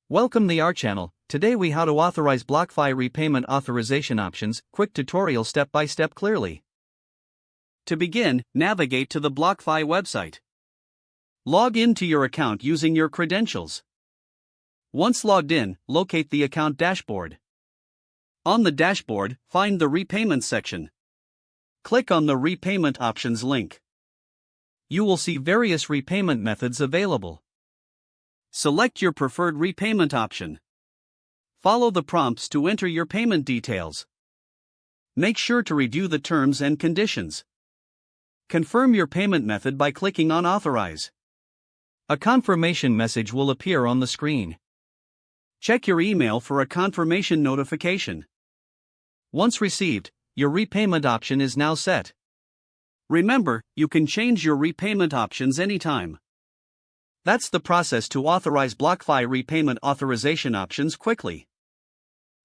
Welcome to our channel. Today we how to authorize BlockFi repayment authorization options, quick tutorial step by step clearly. To begin, navigate to the BlockFi website. Log into your account using your credentials. Once logged in, locate the account dashboard. On the dashboard, find the repayment section. Click on the repayment options link. You will see various repayment methods available. Select your preferred repayment option. Follow the prompts to enter your payment details. Make sure to review the terms and conditions. Confirm your payment method by clicking on Authorize. A confirmation message will appear on the screen. Check your email for a confirmation notification. Once received, your repayment option is now set. Remember, you can change your repayment options anytime. That's the process to authorize BlockFi repayment authorization options quickly.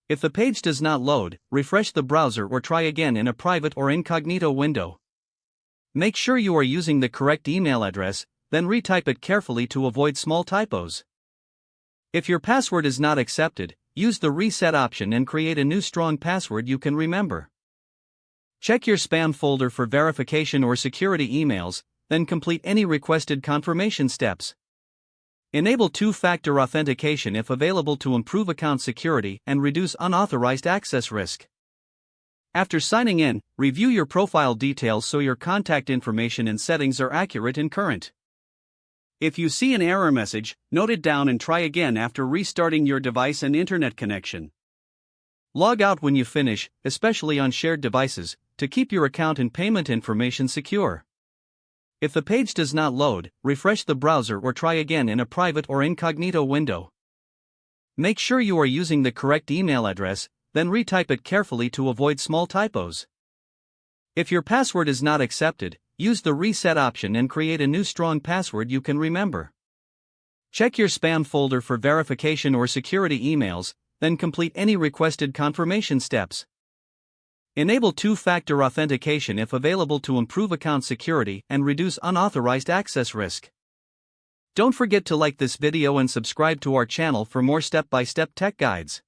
If the page does not load, refresh the browser or try again in a private or incognito window. Make sure you are using the correct email address, then retype it carefully to avoid small typos. If your password is not accepted, use the reset option and create a new strong password you can remember. Check your spam folder for verification or security emails, then complete any requested confirmation steps. Enable two-factor authentication if available to improve account security and reduce unauthorized access risk. After signing in, review your profile details so your contact information and settings are accurate and current. If you see an error message, note it down and try again after restarting your device and internet connection. Log out when you finish, especially on shared devices, to keep your account and payment information secure. If the page does not load, refresh the browser or try again in a private or incognito window. Make sure you are using the correct email address, then retype it carefully to avoid small typos. If your password is not accepted, use the reset option and create a new strong password you can remember. Check your spam folder for verification or security emails, then complete any requested confirmation steps. Enable two-factor authentication if available to improve account security and reduce unauthorized access risk. Don't forget to like this video and subscribe to our channel for more step-by-step tech guides.